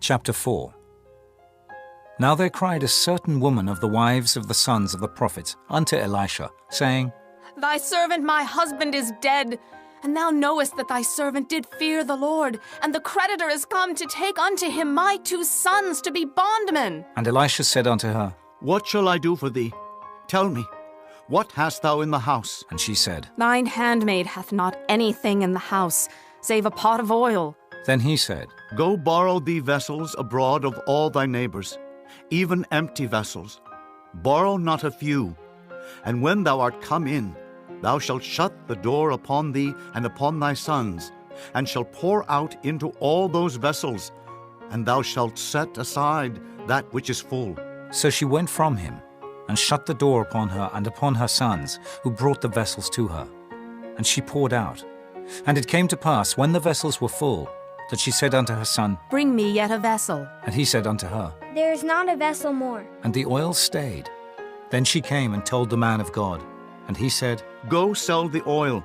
Chapter 4. Now there cried a certain woman of the wives of the sons of the prophets unto Elisha, saying, Thy servant my husband is dead, and thou knowest that thy servant did fear the Lord, and the creditor is come to take unto him my 2 sons to be bondmen. And Elisha said unto her, What shall I do for thee? Tell me, what hast thou in the house? And she said, Thine handmaid hath not anything in the house, save a pot of oil. Then he said, Go borrow thee vessels abroad of all thy neighbors, even empty vessels. Borrow not a few. And when thou art come in, thou shalt shut the door upon thee and upon thy sons, and shalt pour out into all those vessels, and thou shalt set aside that which is full. So she went from him, and shut the door upon her and upon her sons, who brought the vessels to her. And she poured out. And it came to pass, when the vessels were full, that she said unto her son, Bring me yet a vessel. And he said unto her, There is not a vessel more. And the oil stayed. Then she came and told the man of God. And he said, Go sell the oil,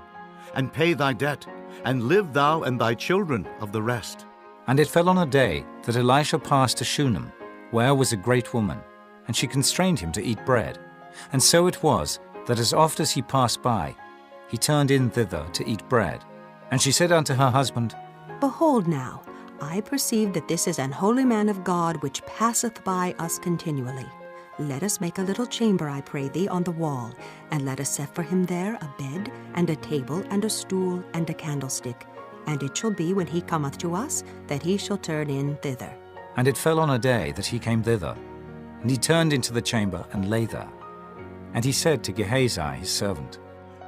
and pay thy debt, and live thou and thy children of the rest. And it fell on a day that Elisha passed to Shunem, where was a great woman, and she constrained him to eat bread. And so it was, that as oft as he passed by, he turned in thither to eat bread. And she said unto her husband, Behold now, I perceive that this is an holy man of God which passeth by us continually. Let us make a little chamber, I pray thee, on the wall, and let us set for him there a bed, and a table, and a stool, and a candlestick. And it shall be, when he cometh to us, that he shall turn in thither. And it fell on a day that he came thither. And he turned into the chamber, and lay there. And he said to Gehazi his servant,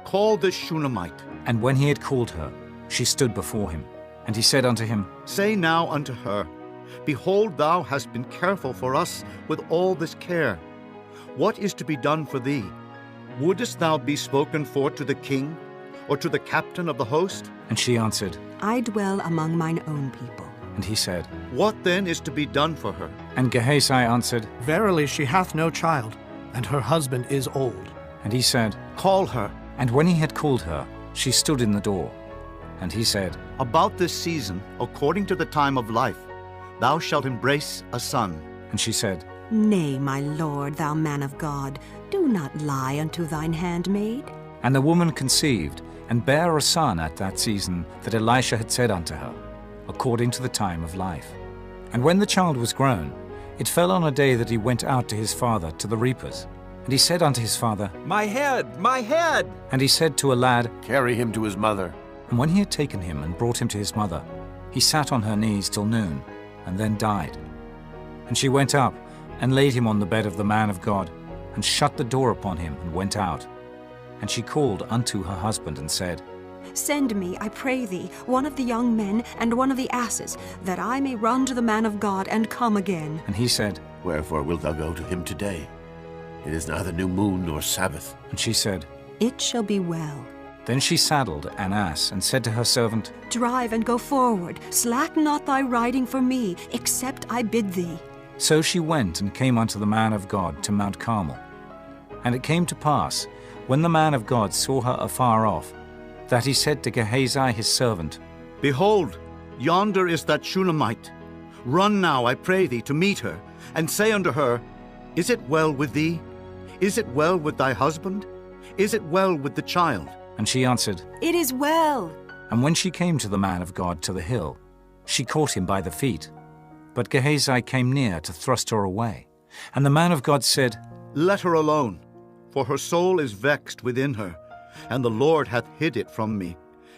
Call this Shunammite. And when he had called her, she stood before him. And he said unto him, Say now unto her, Behold, thou hast been careful for us with all this care. What is to be done for thee? Wouldest thou be spoken for to the king, or to the captain of the host? And she answered, I dwell among mine own people. And he said, What then is to be done for her? And Gehazi answered, Verily she hath no child, and her husband is old. And he said, Call her. And when he had called her, she stood in the door. And he said, About this season, according to the time of life, thou shalt embrace a son. And she said, Nay, my lord, thou man of God, do not lie unto thine handmaid. And the woman conceived, and bare a son at that season that Elisha had said unto her, according to the time of life. And when the child was grown, it fell on a day that he went out to his father to the reapers. And he said unto his father, My head, my head! And he said to a lad, Carry him to his mother. And when he had taken him and brought him to his mother, he sat on her knees till noon, and then died. And she went up, and laid him on the bed of the man of God, and shut the door upon him, and went out. And she called unto her husband, and said, Send me, I pray thee, one of the young men and one of the asses, that I may run to the man of God and come again. And he said, Wherefore wilt thou go to him today? It is neither new moon nor Sabbath. And she said, It shall be well. Then she saddled an ass, and said to her servant, Drive and go forward, slacken not thy riding for me, except I bid thee. So she went and came unto the man of God to Mount Carmel. And it came to pass, when the man of God saw her afar off, that he said to Gehazi his servant, Behold, yonder is that Shunammite. Run now, I pray thee, to meet her, and say unto her, Is it well with thee? Is it well with thy husband? Is it well with the child? And she answered, It is well. And when she came to the man of God to the hill, she caught him by the feet. But Gehazi came near to thrust her away. And the man of God said, Let her alone, for her soul is vexed within her, and the Lord hath hid it from me,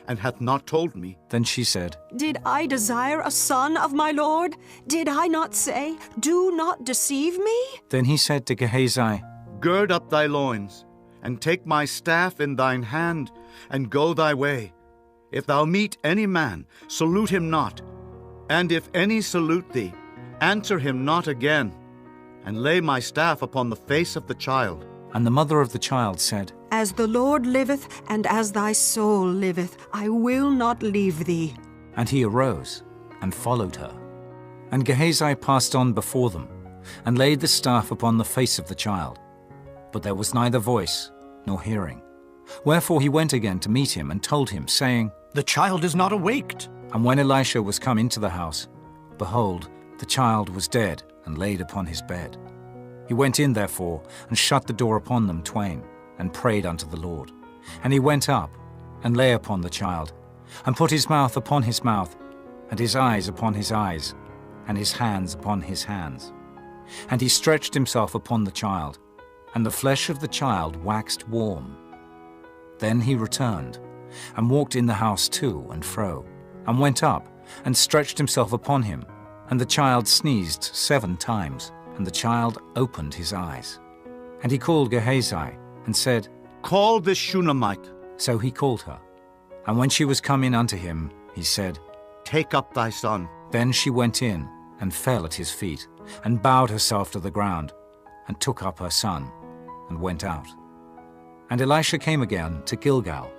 and hath not told me. Then she said, Did I desire a son of my Lord? Did I not say, Do not deceive me? Then he said to Gehazi, Gird up thy loins, and take my staff in thine hand, and go thy way. If thou meet any man, salute him not. And if any salute thee, answer him not again. And lay my staff upon the face of the child. And the mother of the child said, As the Lord liveth, and as thy soul liveth, I will not leave thee. And he arose, and followed her. And Gehazi passed on before them, and laid the staff upon the face of the child. But there was neither voice nor hearing. Wherefore he went again to meet him, and told him, saying, The child is not awaked. And when Elisha was come into the house, behold, the child was dead and laid upon his bed. He went in therefore, and shut the door upon them twain, and prayed unto the Lord. And he went up, and lay upon the child, and put his mouth upon his mouth, and his eyes upon his eyes, and his hands upon his hands. And he stretched himself upon the child, and the flesh of the child waxed warm. Then he returned, and walked in the house to and fro, and went up, and stretched himself upon him. And the child sneezed 7 times, and the child opened his eyes. And he called Gehazi, and said, Call this Shunammite. So he called her. And when she was come in unto him, he said, Take up thy son. Then she went in, and fell at his feet, and bowed herself to the ground, and took up her son, and went out. And Elisha came again to Gilgal,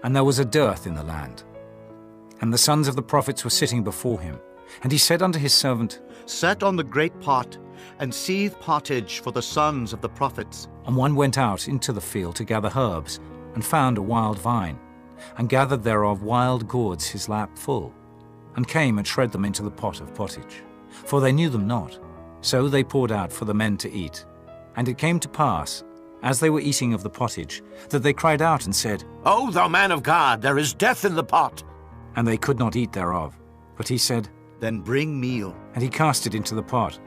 and there was a dearth in the land. And the sons of the prophets were sitting before him. And he said unto his servant, Set on the great pot, and seethe pottage for the sons of the prophets. And one went out into the field to gather herbs, and found a wild vine, and gathered thereof wild gourds his lap full, and came and shred them into the pot of pottage. For they knew them not. So they poured out for the men to eat. And it came to pass, as they were eating of the pottage, that they cried out and said, O thou man of God, there is death in the pot. And they could not eat thereof. But he said, Then bring meal. and he cast it into the pot.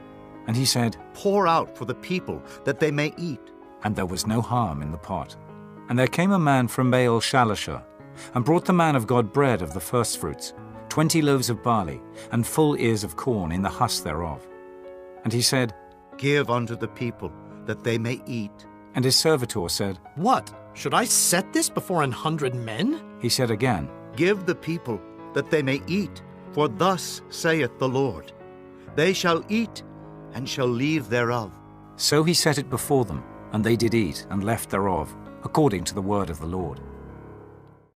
And he said, Pour out for the people, that they may eat. and there was no harm in the pot. And there came a man from Baal Shalishah, and brought the man of God bread of the firstfruits, 20 loaves of barley, and full ears of corn in the husk thereof. And he said, Give unto the people, that they may eat. and his servitor said, What? Should I set this before 100 men? he said again, Give the people, that they may eat. For thus saith the Lord, They shall eat, and shall leave thereof. So he set it before them, and they did eat, and left thereof, according to the word of the Lord.